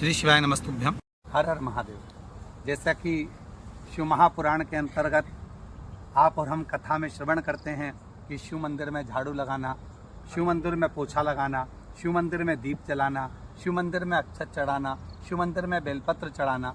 श्री शिवाय नमस्तुभ्यम। हर हर महादेव। जैसा कि शिव महापुराण के अंतर्गत आप और हम कथा में श्रवण करते हैं कि शिव मंदिर में झाड़ू लगाना, शिव मंदिर में पोछा लगाना, शिव मंदिर में दीप जलाना, शिव मंदिर में अक्षत चढ़ाना, शिव मंदिर में बेलपत्र चढ़ाना,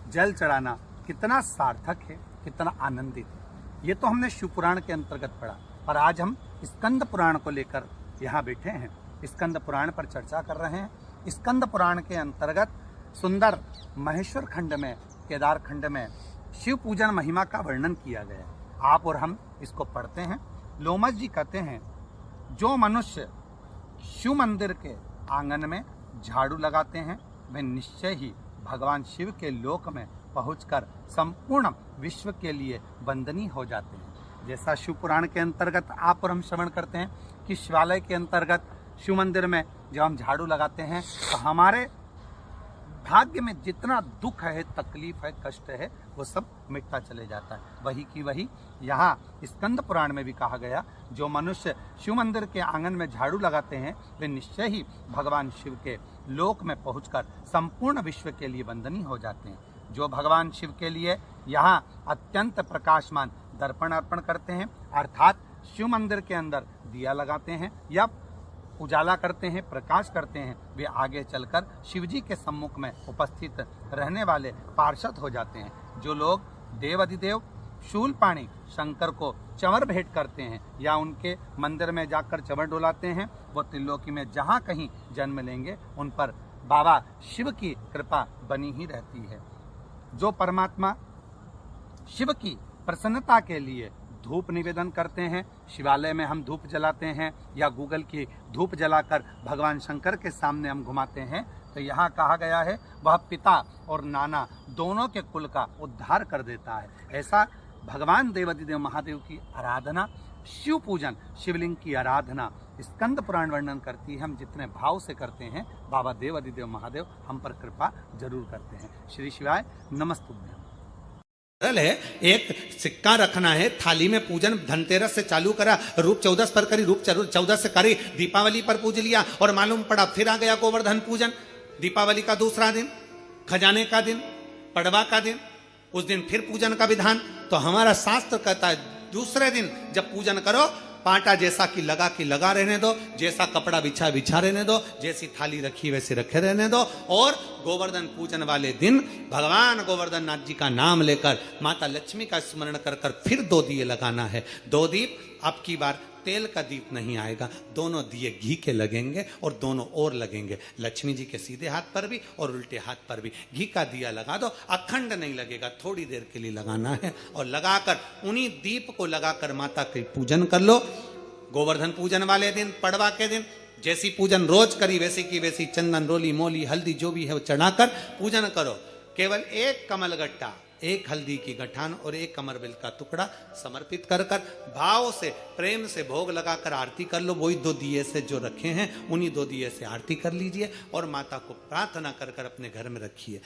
जल चढ़ाना कितना सार्थक है, कितना आनंदित है। ये तो हमने शिव पुराण के अंतर्गत पढ़ा, पर आज हम स्कंद पुराण को लेकर यहाँ बैठे हैं, स्कंद पुराण पर चर्चा कर रहे हैं। स्कंद पुराण के अंतर्गत सुंदर महेश्वर खंड में, केदार खंड में शिव पूजन महिमा का वर्णन किया गया है। आप और हम इसको पढ़ते हैं। लोमस जी कहते हैं, जो मनुष्य शिव मंदिर के आंगन में झाड़ू लगाते हैं वे निश्चय ही भगवान शिव के लोक में पहुंचकर संपूर्ण विश्व के लिए वंदनीय हो जाते हैं। जैसा शिव पुराण के अंतर्गत आप और हम श्रवण करते हैं कि शिवालय के अंतर्गत शिव मंदिर में जब हम झाड़ू लगाते हैं तो हमारे भाग्य में जितना दुख है, तकलीफ है, कष्ट है, वो सब मिटता चले जाता है। वही की वही यहाँ स्कंद पुराण में भी कहा गया, जो मनुष्य शिव मंदिर के आंगन में झाड़ू लगाते हैं वे निश्चय ही भगवान शिव के लोक में पहुंचकर संपूर्ण विश्व के लिए वंदनीय हो जाते हैं। जो भगवान शिव के लिए यहाँ अत्यंत प्रकाशमान दर्पण अर्पण करते हैं, अर्थात शिव मंदिर के अंदर दिया लगाते हैं या उजाला करते हैं, प्रकाश करते हैं, वे आगे चलकर शिवजी के सम्मुख में उपस्थित रहने वाले पार्षद हो जाते हैं। जो लोग देव अधिदेव शूलपाणी शंकर को चंवर भेंट करते हैं या उनके मंदिर में जाकर चंवर डोलाते हैं, वो त्रिलोकी में जहाँ कहीं जन्म लेंगे उन पर बाबा शिव की कृपा बनी ही रहती है। जो परमात्मा शिव की प्रसन्नता के लिए धूप निवेदन करते हैं, शिवालय में हम धूप जलाते हैं या गूगल की धूप जलाकर भगवान शंकर के सामने हम घुमाते हैं, तो यहाँ कहा गया है वह पिता और नाना दोनों के कुल का उद्धार कर देता है। ऐसा भगवान देवाधिदेव महादेव की आराधना, शिव पूजन, शिवलिंग की आराधना स्कंद पुराण वर्णन करती है। हम जितने भाव से करते हैं, बाबा देवाधिदेव महादेव हम पर कृपा जरूर करते हैं। श्री शिवाय नमस्तुभ्यम। है एक सिक्का रखना है थाली में। पूजन धनतेरस से चालू करा, रूप 14 पर करी, रूप 14 से करी, दीपावली पर पूज लिया और मालूम पड़ा फिर आ गया गोवर्धन पूजन। दीपावली का दूसरा दिन, खजाने का दिन, पड़वा का दिन, उस दिन फिर पूजन का विधान। तो हमारा शास्त्र कहता है दूसरे दिन जब पूजन करो, पाटा जैसा कि लगा रहने दो, जैसा कपड़ा बिछा रहने दो, जैसी थाली रखी वैसे रखे रहने दो। और गोवर्धन पूजन वाले दिन भगवान गोवर्धन नाथ जी का नाम लेकर माता लक्ष्मी का स्मरण कर कर फिर 2 दिए लगाना है। 2 दीप, अब की बार तेल का दीप नहीं आएगा, दोनों दिए घी के लगेंगे और दोनों ओर लगेंगे, लक्ष्मी जी के सीधे हाथ पर भी और उल्टे हाथ पर भी। घी का दिया लगा दो, अखंड नहीं लगेगा, थोड़ी देर के लिए लगाना है। और लगाकर उन्हीं दीप को लगाकर माता के पूजन कर लो। गोवर्धन पूजन वाले दिन, पड़वा के दिन जैसी पूजन रोज करी वैसी की वैसी चंदन, रोली, मोली, हल्दी जो भी है वो चढ़ाकर पूजन करो। केवल एक कमल गट्टा, एक हल्दी की गठान और एक कमरबिल का टुकड़ा समर्पित कर कर भाव से, प्रेम से भोग लगाकर आरती कर लो। वही 2 दिए से जो रखे हैं उन्हीं 2 दिए से आरती कर लीजिए और माता को प्रार्थना कर कर अपने घर में रखिए।